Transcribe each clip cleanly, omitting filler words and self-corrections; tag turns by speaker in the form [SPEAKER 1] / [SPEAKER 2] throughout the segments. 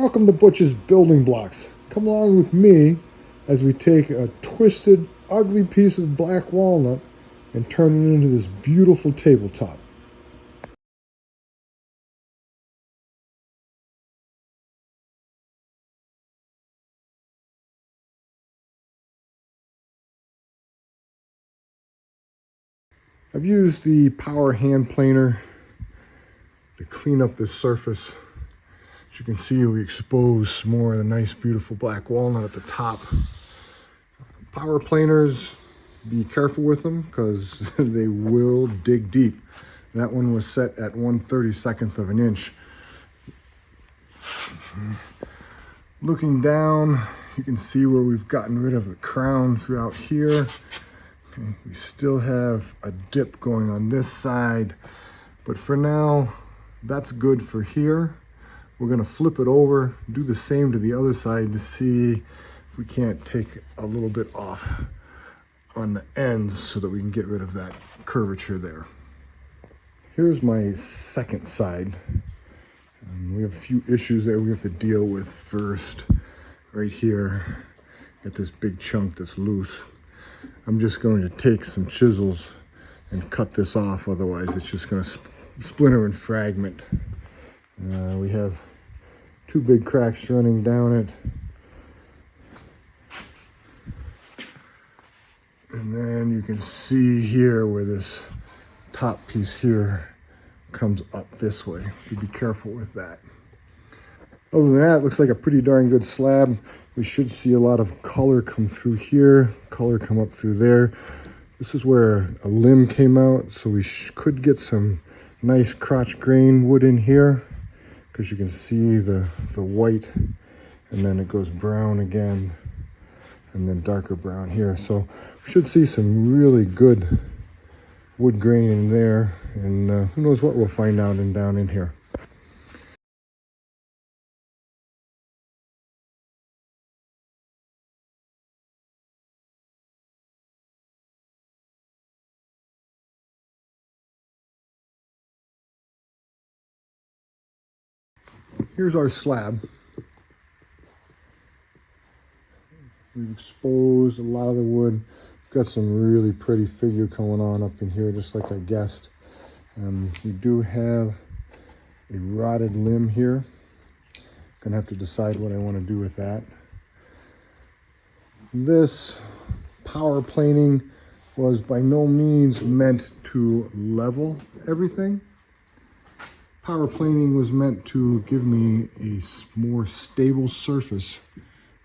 [SPEAKER 1] Welcome to Butch's Building Blocks. Come along with me as we take a twisted, ugly piece of black walnut and turn it into this beautiful tabletop. I've used the power hand planer to clean up this surface. As you can see, we expose more of the nice, beautiful black walnut at the top. Power planers, be careful with them because they will dig deep. That one was set at 1/32 of an inch. Looking down, you can see where we've gotten rid of the crown throughout here. Okay, we still have a dip going on this side, but for now, that's good for here. We're gonna flip it over, do the same to the other side to see if we can't take a little bit off on the ends so that we can get rid of that curvature there. Here's my second side. We have a few issues that we have to deal with first. Right here, got this big chunk that's loose. I'm just going to take some chisels and cut this off, otherwise it's just gonna splinter and fragment. We have two big cracks running down it. And then you can see here where this top piece here comes up this way. You be careful with that. Other than that, it looks like a pretty darn good slab. We should see a lot of color come through here, color come up through there. This is where a limb came out, so we could get some nice crotch grain wood in here, because you can see the white, and then it goes brown again, and then darker brown here. So we should see some really good wood grain in there, and who knows what we'll find out and down in here. Here's our slab. We've exposed a lot of the wood. We've got some really pretty figure going on up in here, just like I guessed. We do have a rotted limb here. Gonna have to decide what I want to do with that. This power planing was by no means meant to level everything. Power planing was meant to give me a more stable surface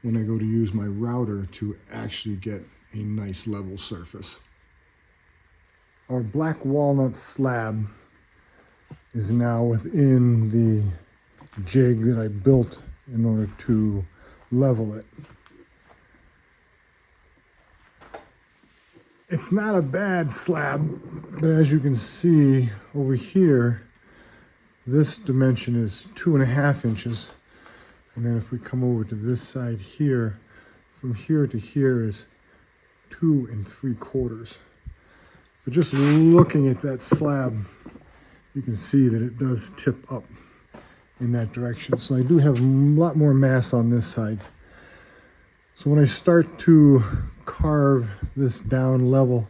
[SPEAKER 1] when I go to use my router to actually get a nice level surface. Our black walnut slab is now within the jig that I built in order to level it. It's not a bad slab, but as you can see over here, this dimension is 2.5 inches. And then if we come over to this side here, from here to here is 2 3/4. But just looking at that slab, you can see that it does tip up in that direction. So I do have a lot more mass on this side. So when I start to carve this down level,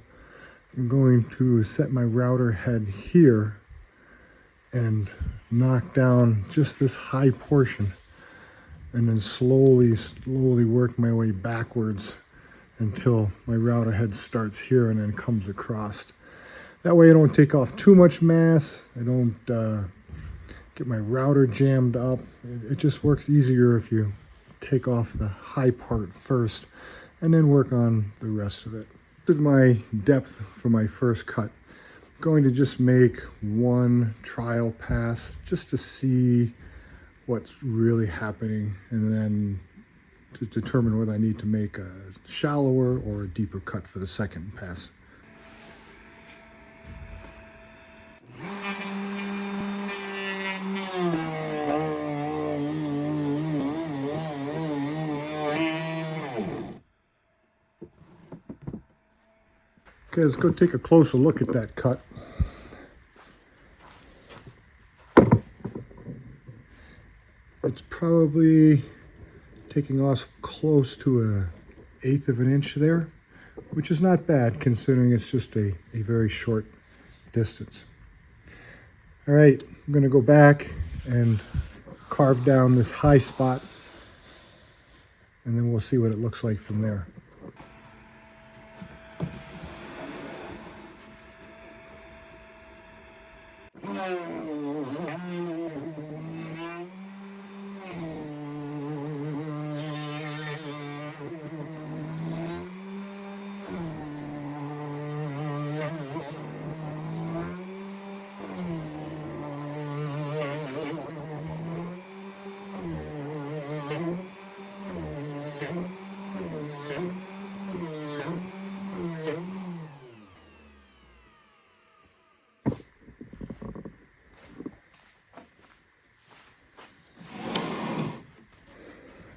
[SPEAKER 1] I'm going to set my router head here and knock down just this high portion, and then slowly work my way backwards until my router head starts here and then comes across. That way I don't take off too much mass. I don't get my router jammed up. It just works easier if you take off the high part first and then work on the rest of it. This is my depth for my first cut. Going to just make one trial pass just to see what's really happening, and then to determine whether I need to make a shallower or a deeper cut for the second pass. Okay, let's go take a closer look at that cut. It's probably taking off close to an eighth of an inch there, which is not bad considering it's just a very short distance. All right, I'm going to go back and carve down this high spot, and then we'll see what it looks like from there.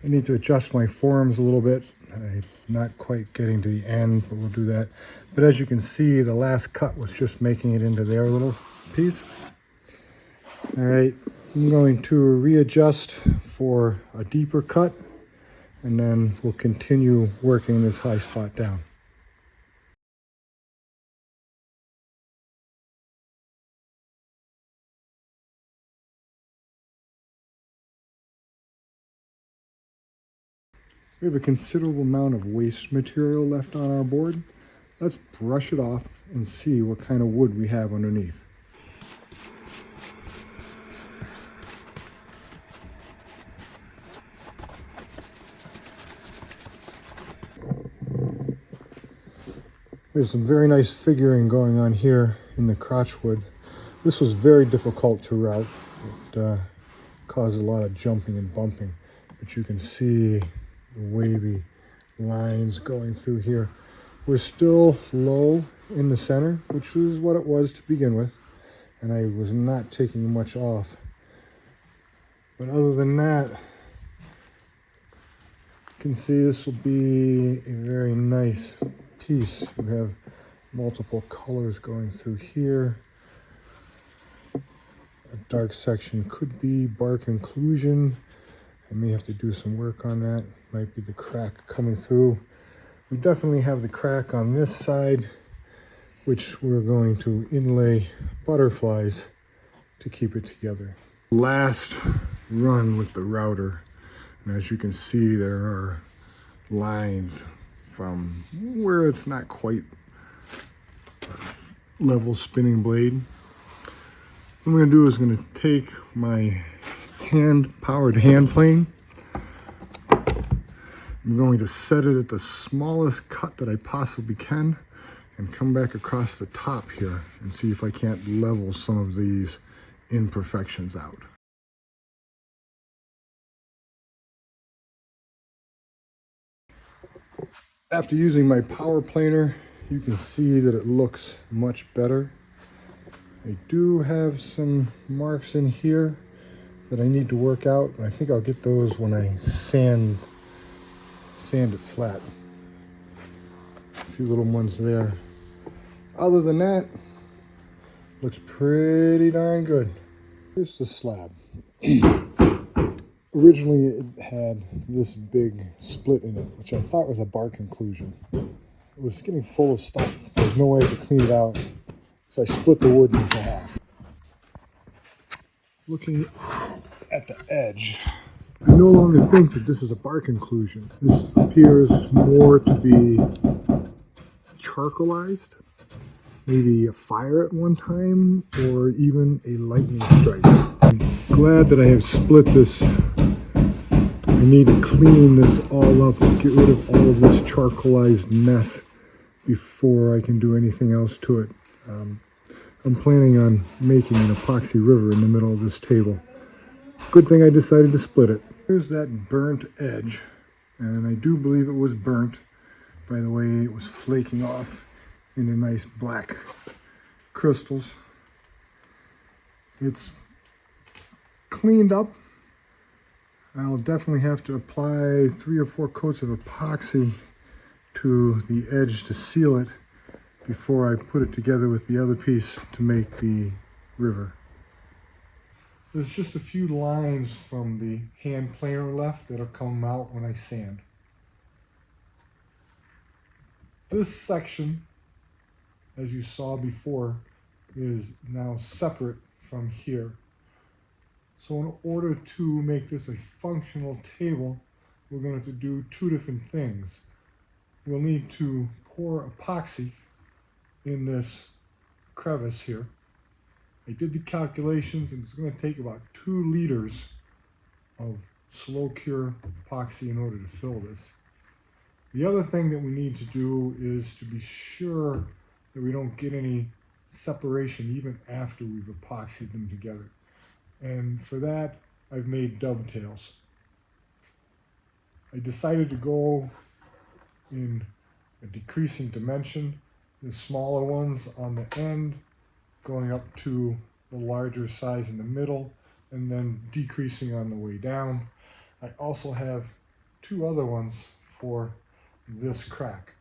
[SPEAKER 1] I need to adjust my forms a little bit. I'm not quite getting to the end, but we'll do that. But as you can see, the last cut was just making it into their little piece. All right, I'm going to readjust for a deeper cut, and then we'll continue working this high spot down. We have a considerable amount of waste material left on our board. Let's brush it off and see what kind of wood we have underneath. There's some very nice figuring going on here in the crotch wood. This was very difficult to route. It caused a lot of jumping and bumping, but you can see the wavy lines going through here. We're still low in the center, which is what it was to begin with, and I was not taking much off. But other than that, you can see this will be a very nice piece. We have multiple colors going through here. A dark section could be bark inclusion. I may have to do some work on that. Might be the crack coming through. We definitely have the crack on this side, which we're going to inlay butterflies to keep it together. Last run with the router, and as you can see, there are lines from where it's not quite a level spinning blade. What I'm going to do is going to take my powered hand plane. I'm going to set it at the smallest cut that I possibly can and come back across the top here and see if I can't level some of these imperfections out. After using my power planer, you can see that it looks much better. I do have some marks in here that I need to work out, and I think I'll get those when I sand it flat. A few little ones there. Other than that, looks pretty darn good. Here's the slab. Originally it had this big split in it, which I thought was a bark inclusion. It was getting full of stuff. There's no way to clean it out, so I split the wood into half. Looking at the edge, I no longer think that this is a bark inclusion. This appears more to be charcoalized, maybe a fire at one time, or even a lightning strike. I'm glad that I have split this. I need to clean this all up and get rid of all of this charcoalized mess before I can do anything else to it. I'm planning on making an epoxy river in the middle of this table. Good thing I decided to split it. Here's that burnt edge, and I do believe it was burnt by the way it was flaking off into nice black crystals. It's cleaned up. I'll definitely have to apply 3 or 4 coats of epoxy to the edge to seal it before I put it together with the other piece to make the river. There's just a few lines from the hand planer left that'll come out when I sand. This section, as you saw before, is now separate from here. So in order to make this a functional table, we're going to do two different things. We'll need to pour epoxy in this crevice here. I did the calculations, and it's going to take about 2 liters of slow cure epoxy in order to fill this. The other thing that we need to do is to be sure that we don't get any separation even after we've epoxied them together. And for that, I've made dovetails. I decided to go in a decreasing dimension, the smaller ones on the end going up to the larger size in the middle, and then decreasing on the way down. I also have 2 other ones for this crack.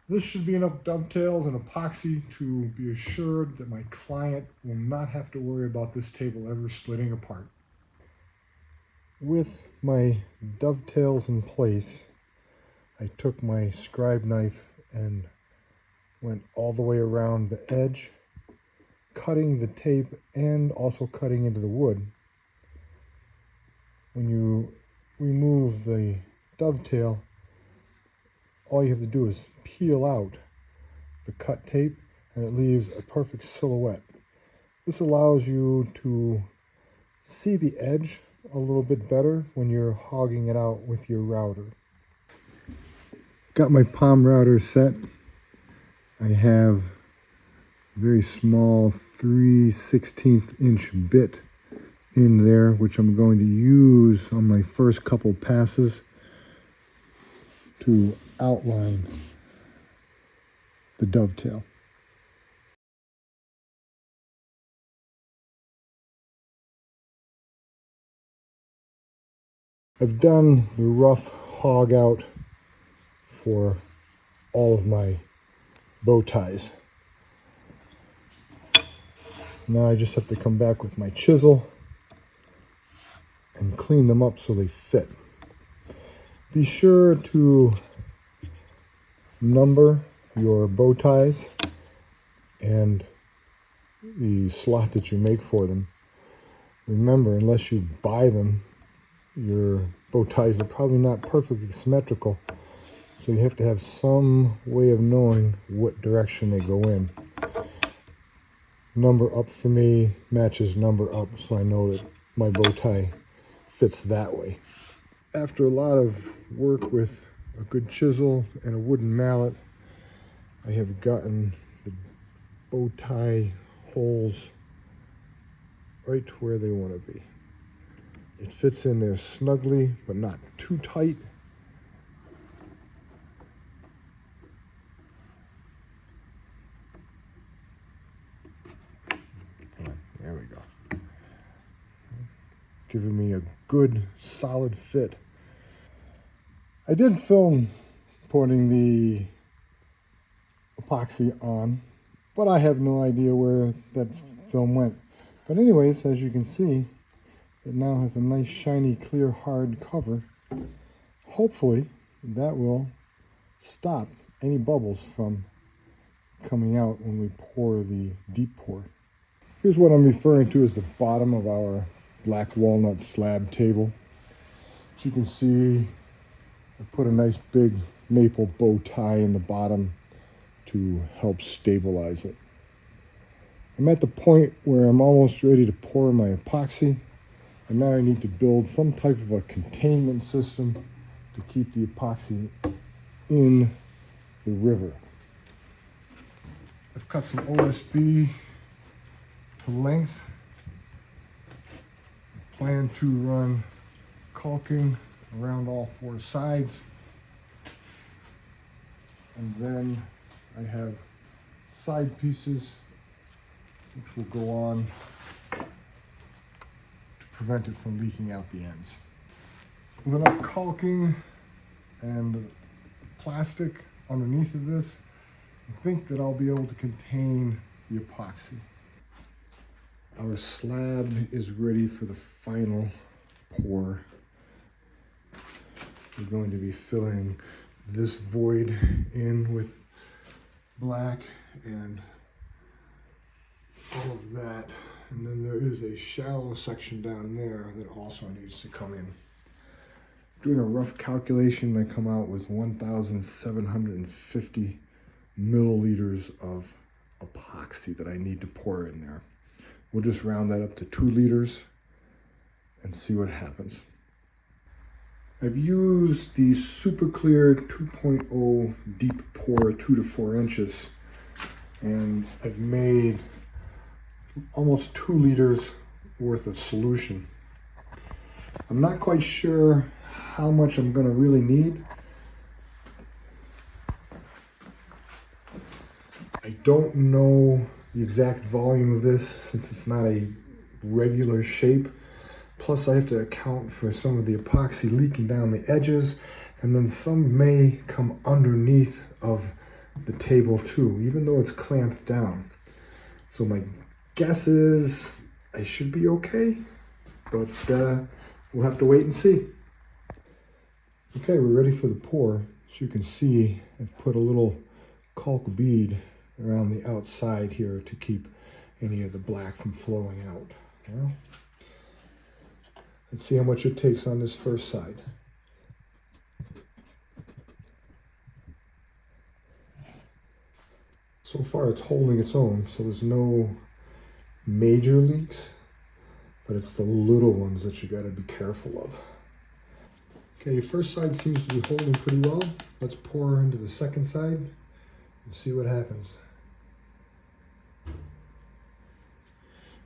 [SPEAKER 1] This should be enough dovetails and epoxy to be assured that my client will not have to worry about this table ever splitting apart. With my dovetails in place, I took my scribe knife and went all the way around the edge, cutting the tape and also cutting into the wood. When you remove the dovetail, all you have to do is peel out the cut tape and it leaves a perfect silhouette. This allows you to see the edge a little bit better when you're hogging it out with your router. Got my palm router set. I have a very small 3/16 inch bit in there, which I'm going to use on my first couple passes to outline the dovetail. I've done the rough hog out for all of my bow ties. Now I just have to come back with my chisel and clean them up so they fit. Be sure to number your bow ties and the slot that you make for them. Remember, unless you buy them, your bow ties are probably not perfectly symmetrical, so you have to have some way of knowing what direction they go in. Number up for me matches number up, so I know that my bow tie fits that way. After a lot of work with a good chisel and a wooden mallet, I have gotten the bow tie holes right where they want to be. It fits in there snugly, but not too tight. There we go. Giving me a good, solid fit. I did film putting the epoxy on, but I have no idea where that film went. But anyways, as you can see, it now has a nice, shiny, clear, hard cover. Hopefully, that will stop any bubbles from coming out when we pour the deep pour. Here's what I'm referring to as the bottom of our black walnut slab table. As you can see, I put a nice big maple bow tie in the bottom to help stabilize it. I'm at the point where I'm almost ready to pour my epoxy, and now I need to build some type of a containment system to keep the epoxy in the river. I've cut some OSB to length. I plan to run caulking around all 4 sides, and then I have side pieces which will go on to prevent it from leaking out the ends. With enough caulking and plastic underneath of this, I think that I'll be able to contain the epoxy. Our slab is ready for the final pour. We're going to be filling this void in with black and all of that. And then there is a shallow section down there that also needs to come in. Doing a rough calculation, I come out with 1,750 milliliters of epoxy that I need to pour in there. We'll just round that up to 2 liters and see what happens. I've used the Super Clear 2.0 deep pour 2 to 4 inches, and I've made almost 2 liters worth of solution. I'm not quite sure how much I'm going to really need. I don't know the exact volume of this since it's not a regular shape. Plus I have to account for some of the epoxy leaking down the edges, and then some may come underneath of the table too, even though it's clamped down. So my guess is I should be okay, but we'll have to wait and see. Okay, we're ready for the pour. As you can see, I've put a little caulk bead around the outside here to keep any of the black from flowing out. Well, let's see how much it takes on this first side. So far it's holding its own, so there's no major leaks, but it's the little ones that you got to be careful of. Okay, your first side seems to be holding pretty well. Let's pour into the second side and see what happens.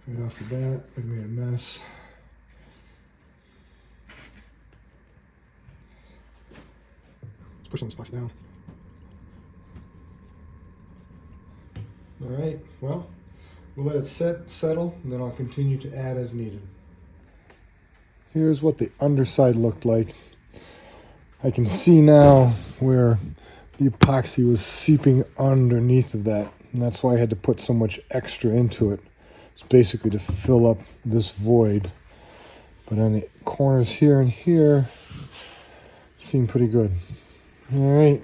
[SPEAKER 1] Right off the bat, I've made a mess. Let's push some of this box down. All right, well, we'll let it settle, and then I'll continue to add as needed. Here's what the underside looked like. I can see now where the epoxy was seeping underneath of that, and that's why I had to put so much extra into it. It's basically to fill up this void. But on the corners here and here, seem pretty good. All right.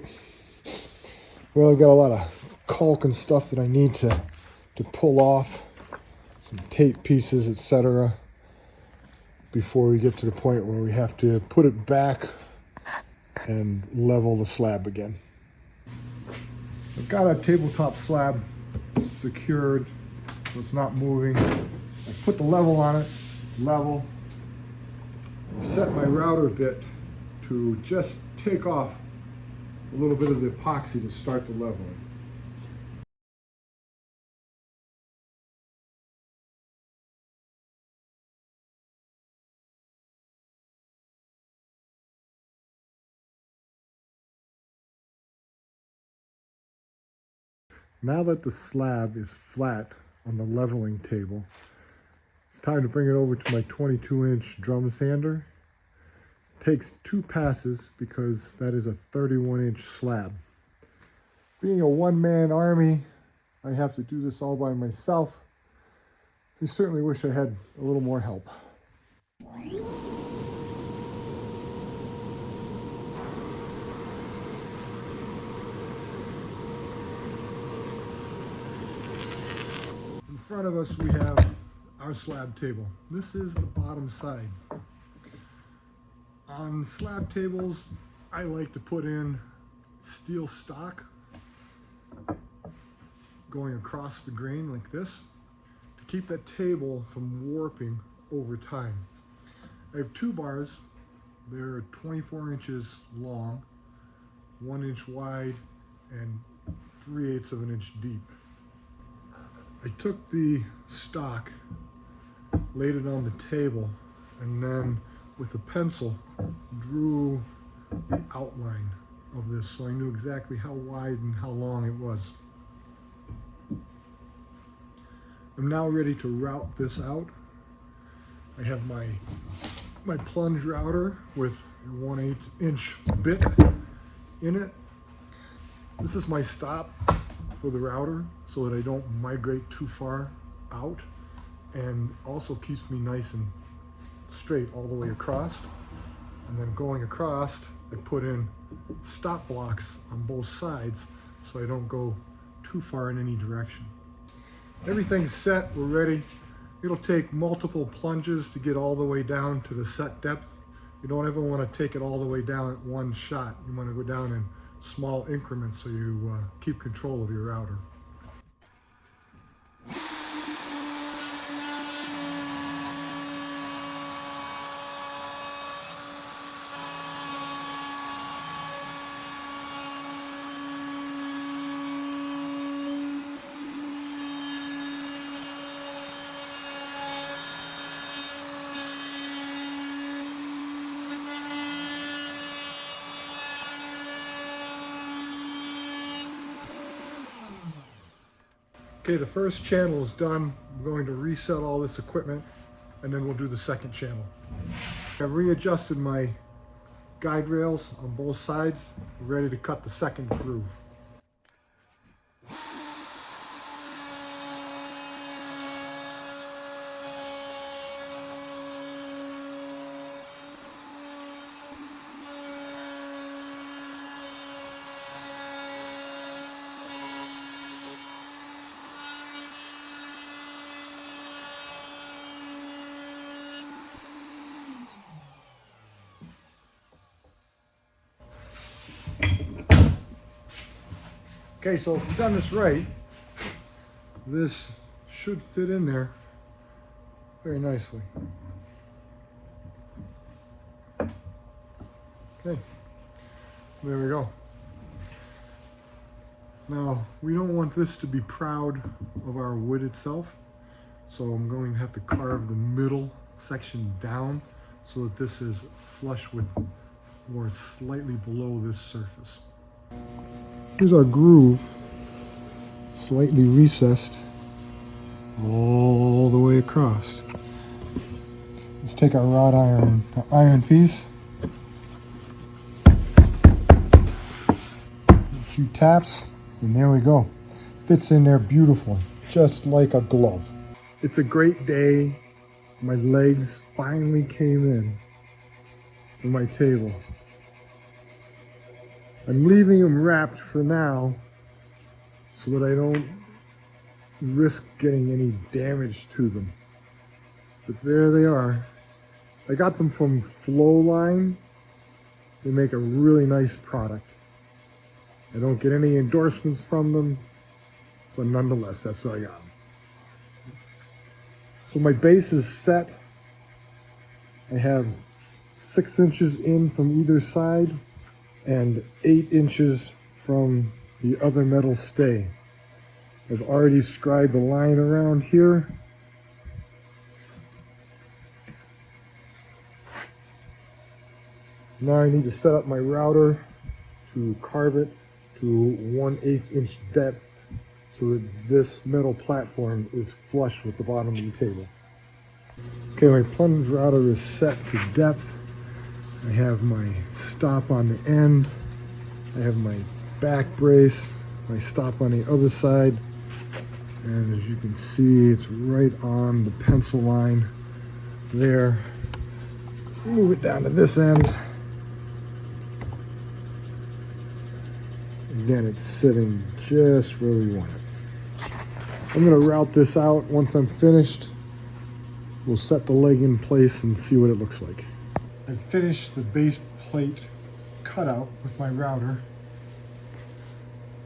[SPEAKER 1] Well, I've got a lot of caulk and stuff that I need to pull off, some tape pieces, etc., before we get to the point where we have to put it back and level the slab again. I've got a tabletop slab secured so it's not moving. I put the level on it, level. I set my router bit to just take off a little bit of the epoxy to start the leveling. Now that the slab is flat on the leveling table, it's time to bring it over to my 22-inch drum sander. It takes 2 passes because that is a 31-inch slab. Being a one-man army, I have to do this all by myself. I certainly wish I had a little more help. In front of us we have our slab table. This is the bottom side. On slab tables, I like to put in steel stock going across the grain like this to keep that table from warping over time. I have 2 bars. They're 24 inches long, 1 inch wide, and 3/8 of an inch deep. I took the stock, laid it on the table, and then with a pencil drew the outline of this so I knew exactly how wide and how long it was. I'm now ready to route this out. I have my plunge router with a 1/8 inch bit in it. This is my stop for the router so that I don't migrate too far out. and also keeps me nice and straight all the way across. And then going across, I put in stop blocks on both sides so I don't go too far in any direction. Everything's set, we're ready. It'll take multiple plunges to get all the way down to the set depth. You don't ever want to take it all the way down at one shot. You want to go down in small increments so you keep control of your router. Okay, the first channel is done. I'm going to reset all this equipment and then we'll do the second channel. I've readjusted my guide rails on both sides. We're ready to cut the second groove. Okay, so if we've done this right, this should fit in there very nicely. Okay, there we go. Now, we don't want this to be proud of our wood itself, so I'm going to have to carve the middle section down so that this is flush with or slightly below this surface. Here's our groove, slightly recessed all the way across. Let's take our wrought iron piece, a few taps, and there we go. Fits in there beautifully, just like a glove. It's a great day. My legs finally came in for my table. I'm leaving them wrapped for now so that I don't risk getting any damage to them. But there they are. I got them from Flowline. They make a really nice product. I don't get any endorsements from them, but nonetheless, that's what I got. So my base is set. I have 6 inches in from either side and 8 inches from the other metal stay. I've already scribed a line around here. Now I need to set up my router to carve it to 1/8 inch depth so that this metal platform is flush with the bottom of the table. Okay, my plunge router is set to depth. I have my stop on the end. I have my back brace, my stop on the other side. And as you can see, it's right on the pencil line there. Move it down to this end. Again, it's sitting just where we want it. I'm gonna route this out. Once I'm finished, we'll set the leg in place and see what it looks like. I've finished the base plate cutout with my router.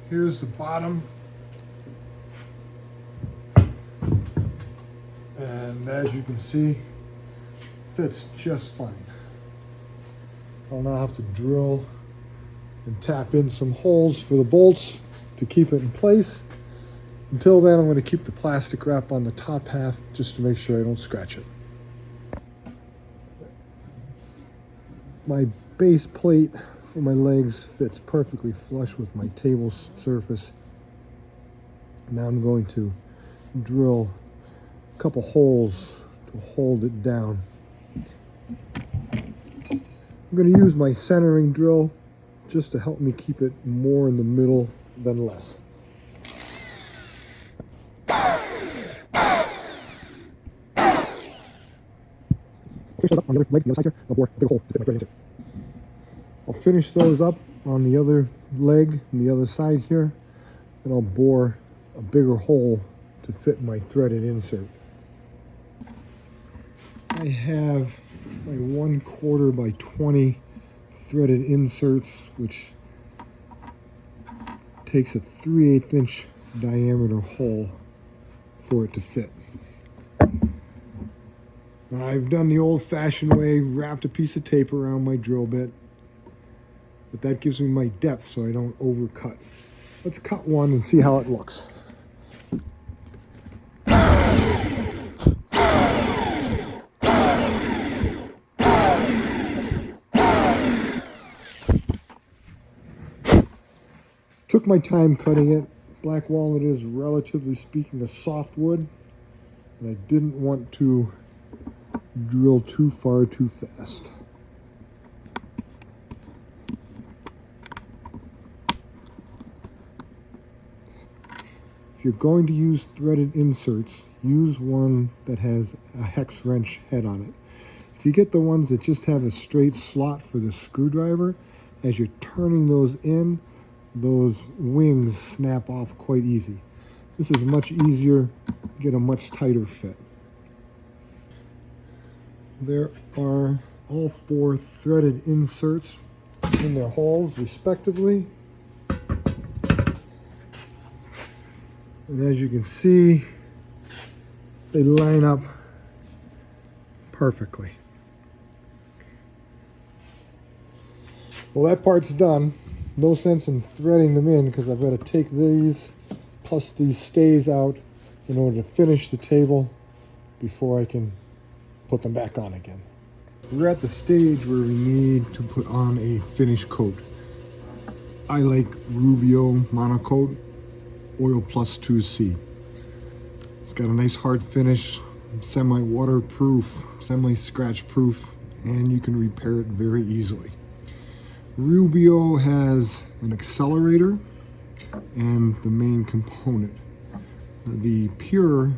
[SPEAKER 1] Here's the bottom. And as you can see, fits just fine. I'll now have to drill and tap in some holes for the bolts to keep it in place. Until then, I'm going to keep the plastic wrap on the top half just to make sure I don't scratch it. My base plate for my legs fits perfectly flush with my table surface. Now I'm going to drill a couple holes to hold it down. I'm going to use my centering drill just to help me keep it more in the middle than less. the other leg, the other side here, I'll bore a big hole to fit my threaded insert. I'll finish those up on the other leg and the other side here, and I'll bore a bigger hole to fit my threaded insert. I have my 1/4 by 20 threaded inserts, which takes a 3/8 inch diameter hole for it to fit. Now, I've done the old-fashioned way, wrapped a piece of tape around my drill bit, but that gives me my depth so I don't overcut. Let's cut one and see how it looks. Took my time cutting it. Black walnut is, relatively speaking, a soft wood, and I didn't want to drill too far too fast. If you're going to use threaded inserts, use one that has a hex wrench head on it. If you get the ones that just have a straight slot for the screwdriver, as you're turning those in, those wings snap off quite easy. This is much easier, get a much tighter fit. There are all 4 threaded inserts in their holes respectively. And as you can see, they line up perfectly. Well, that part's done. No sense in threading them in because I've got to take these plus these stays out in order to finish the table before I can put them back on again. We're at the stage where we need to put on a finish coat. I like Rubio Monocoat Oil Plus 2C. It's got a nice hard finish, semi-waterproof, semi-scratch proof, and you can repair it very easily. Rubio has an accelerator and the main component. The Pure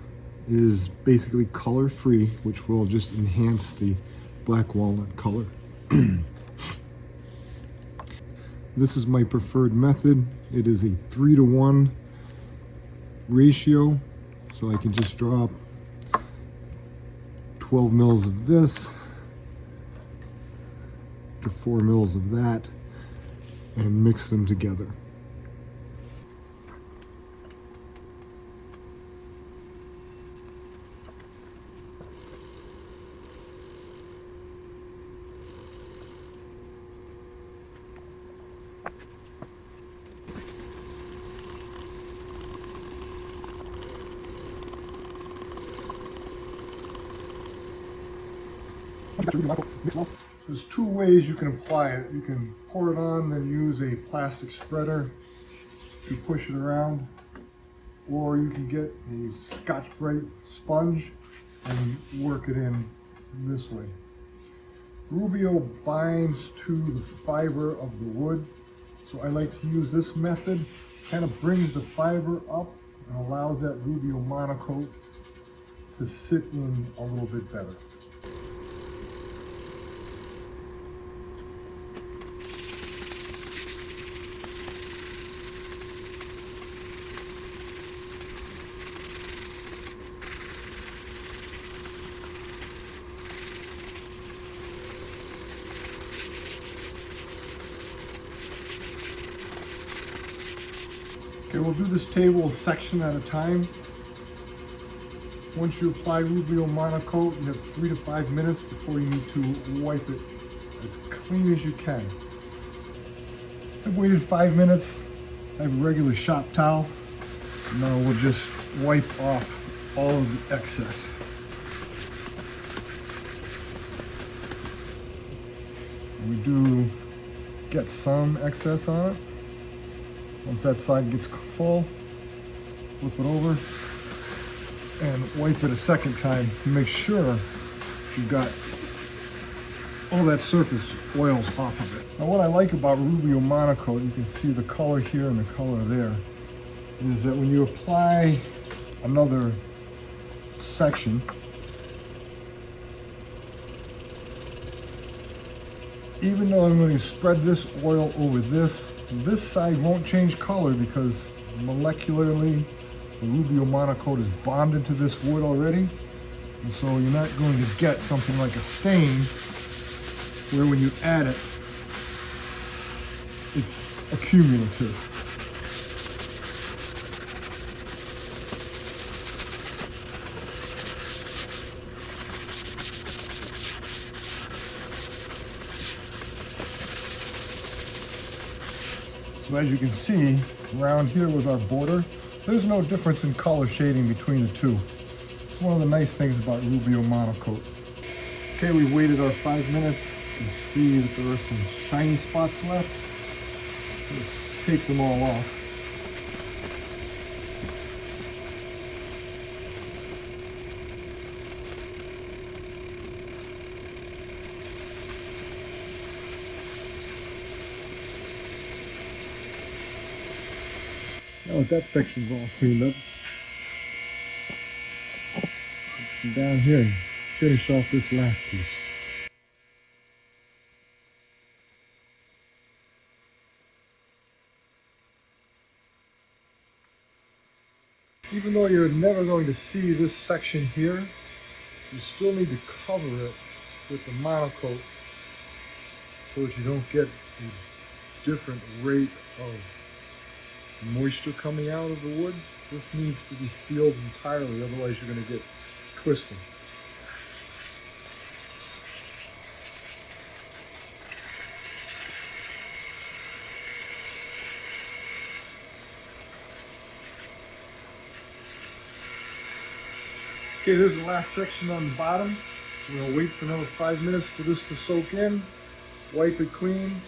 [SPEAKER 1] is basically color free, which will just enhance the black walnut color. This is my preferred method. It is a 3-to-1 ratio, so I can just drop 12 mils of this to 4 mils of that and mix them together. There's 2 ways you can apply it. You can pour it on and use a plastic spreader to push it around, or you can get a Scotch-Brite sponge and work it in this way. Rubio binds to the fiber of the wood, so I like to use this method. Kind of brings the fiber up and allows that Rubio monocoat to sit in a little bit better. Okay, we'll do this table section at a time. Once you apply Rubio monocoat, you have 3 to 5 minutes before you need to wipe it as clean as you can. I've waited 5 minutes. I have a regular shop towel. Now we'll just wipe off all of the excess. We do get some excess on it. Once that side gets full, flip it over and wipe it a second time to make sure you've got all that surface oils off of it. Now what I like about Rubio monocoat, you can see the color here and the color there, is that when you apply another section, Even though I'm going to spread this oil over this side won't change color because molecularly the Rubio monocoat is bonded to this wood already. And so you're not going to get something like a stain where when you add it, it's accumulative. So as you can see, around here was our border. There's no difference in color shading between the two. It's one of the nice things about Rubio monocoat. Okay, we waited our 5 minutes. You can see that there are some shiny spots left. Let's take them all off. Now that that section's all cleaned up, let's come down here and finish off this last piece. Even though you're never going to see this section here, you still need to cover it with the monocoat so that you don't get a different rate of moisture coming out of the wood. This needs to be sealed entirely, otherwise you're going to get twisting. Okay, there's the last section on the bottom. We're going to wait for another 5 minutes for this to soak in, wipe it clean,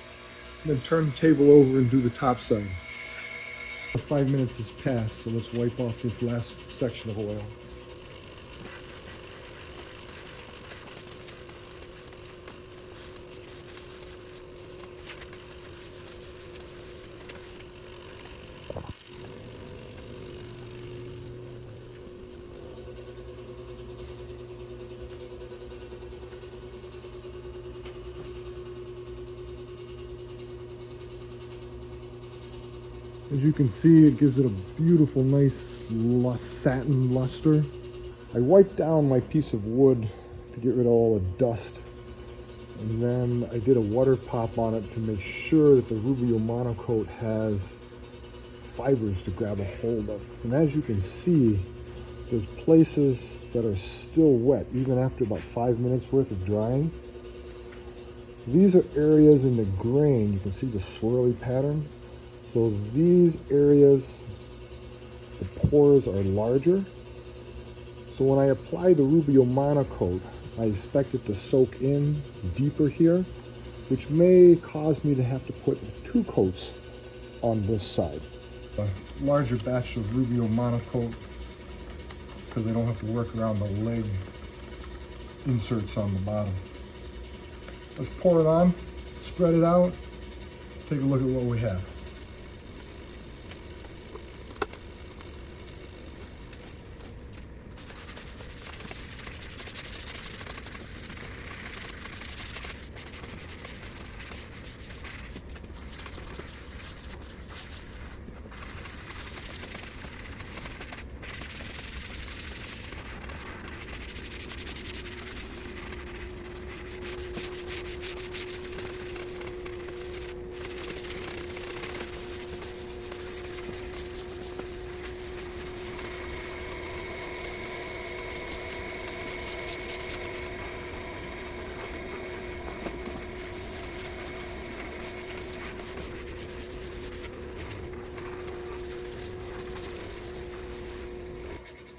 [SPEAKER 1] and then turn the table over and do the top side. 5 minutes has passed, so let's wipe off this last section of oil. As you can see, it gives it a beautiful, nice satin luster. I wiped down my piece of wood to get rid of all the dust. And then I did a water pop on it to make sure that the Rubio monocoat has fibers to grab a hold of. And as you can see, there's places that are still wet, even after about 5 minutes worth of drying. These are areas in the grain. You can see the swirly pattern. So these areas, the pores are larger. So when I apply the Rubio monocoat, I expect it to soak in deeper here, which may cause me to have to put 2 coats on this side. A larger batch of Rubio monocoat because I don't have to work around the leg inserts on the bottom. Let's pour it on, spread it out, take a look at what we have.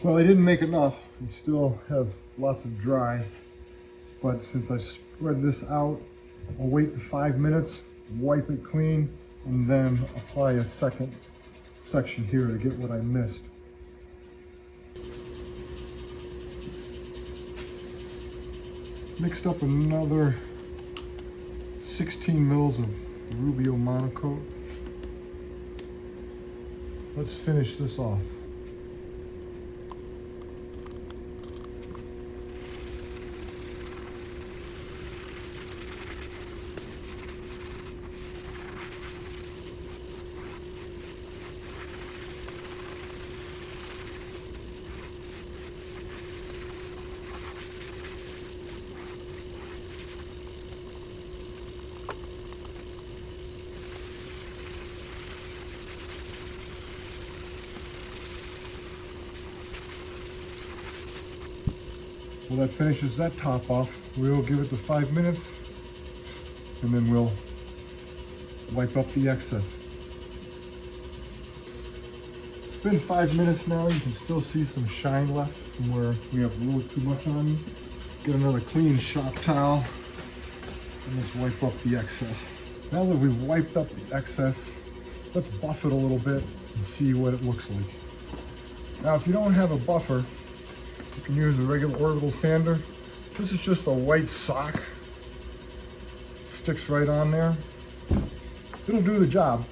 [SPEAKER 1] Well, I didn't make enough. We still have lots of dry, but since I spread this out, I'll wait the 5 minutes, wipe it clean, and then apply a second section here to get what I missed. Mixed up another 16 mils of Rubio monocoat. Let's finish this off. Well, that finishes that top off. We'll give it the 5 minutes and then we'll wipe up the excess. It's been 5 minutes now. You can still see some shine left from where we have a little too much on. Get another clean shop towel and let's wipe up the excess. Now that we've wiped up the excess, let's buff it a little bit and see what it looks like. Now, if you don't have a buffer, you can use a regular orbital sander. This is just a white sock. It sticks right on there. It'll do the job.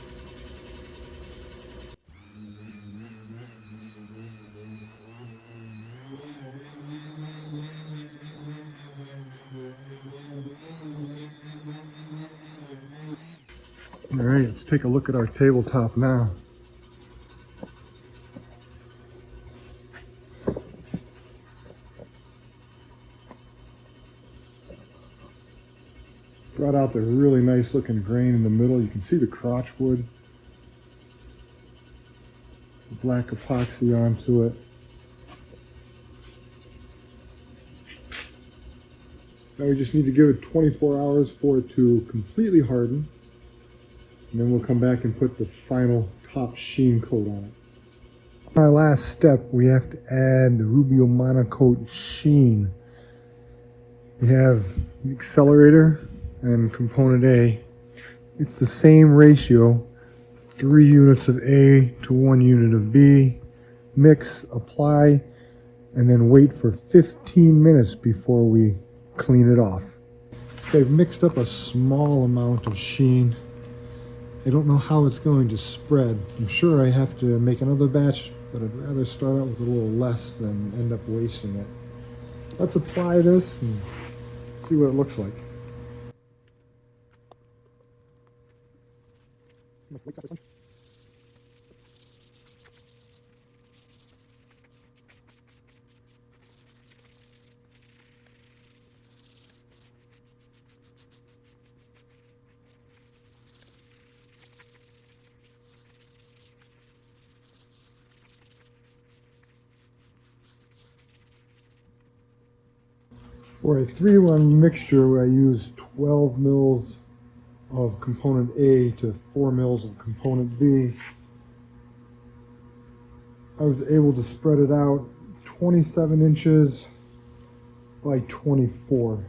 [SPEAKER 1] All right, let's take a look at our tabletop now. Brought out the really nice looking grain in the middle. You can see the crotch wood, the black epoxy onto it. Now we just need to give it 24 hours for it to completely harden. And then we'll come back and put the final top sheen coat on it. Our last step, we have to add the Rubio monocoat sheen. We have the accelerator and component A. It's the same ratio, 3 units of A to 1 unit of B. Mix, apply, and then wait for 15 minutes before we clean it off. I've mixed up a small amount of sheen. I don't know how it's going to spread. I'm sure I have to make another batch, but I'd rather start out with a little less than end up wasting it. Let's apply this and see what it looks like. For a 3-run mixture, I use 12 mils of component A to 4 mils of component B. I was able to spread it out 27 inches by 24.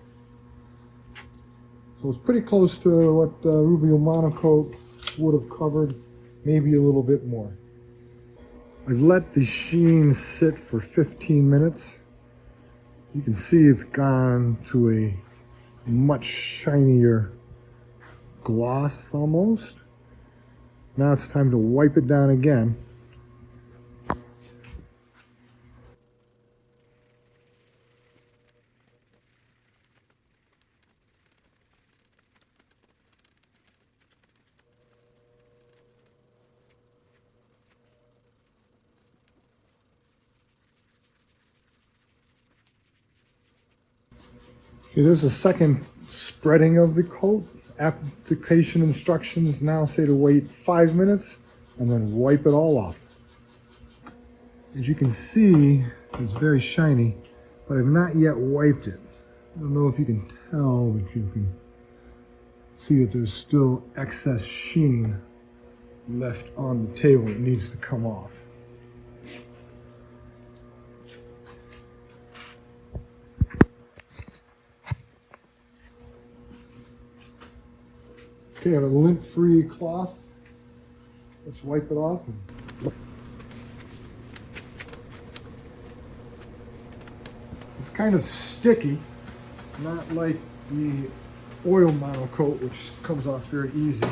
[SPEAKER 1] So it's pretty close to what Rubio monocoat would have covered, maybe a little bit more. I've let the sheen sit for 15 minutes. You can see it's gone to a much shinier gloss almost. Now it's time to wipe it down again. Okay, there's a second spreading of the coat. Application instructions now say to wait 5 minutes and then wipe it all off. As you can see, it's very shiny, but I've not yet wiped it. I don't know if you can tell, but you can see that there's still excess sheen left on the table. It needs to come off. Okay, I have a lint-free cloth. Let's wipe it off. It's kind of sticky, not like the oil monocoat, which comes off very easy.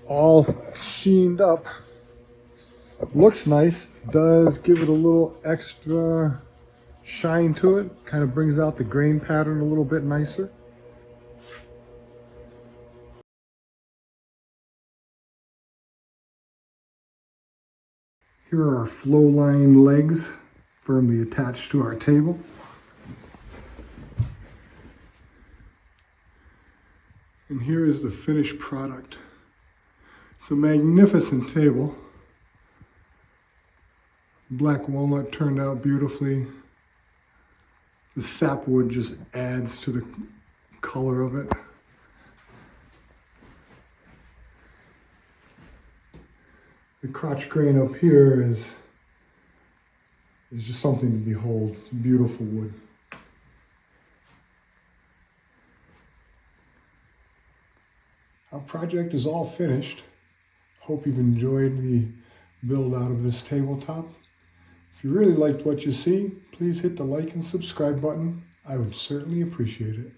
[SPEAKER 1] All sheened up. Looks nice. Does give it a little extra shine to it. Kind of brings out the grain pattern a little bit nicer. Here are our flow line legs firmly attached to our table. And here is the finished product. It's a magnificent table. Black walnut turned out beautifully. The sapwood just adds to the color of it. The crotch grain up here is just something to behold. It's beautiful wood. Our project is all finished. Hope you've enjoyed the build out of this tabletop. If you really liked what you see, please hit the like and subscribe button. I would certainly appreciate it.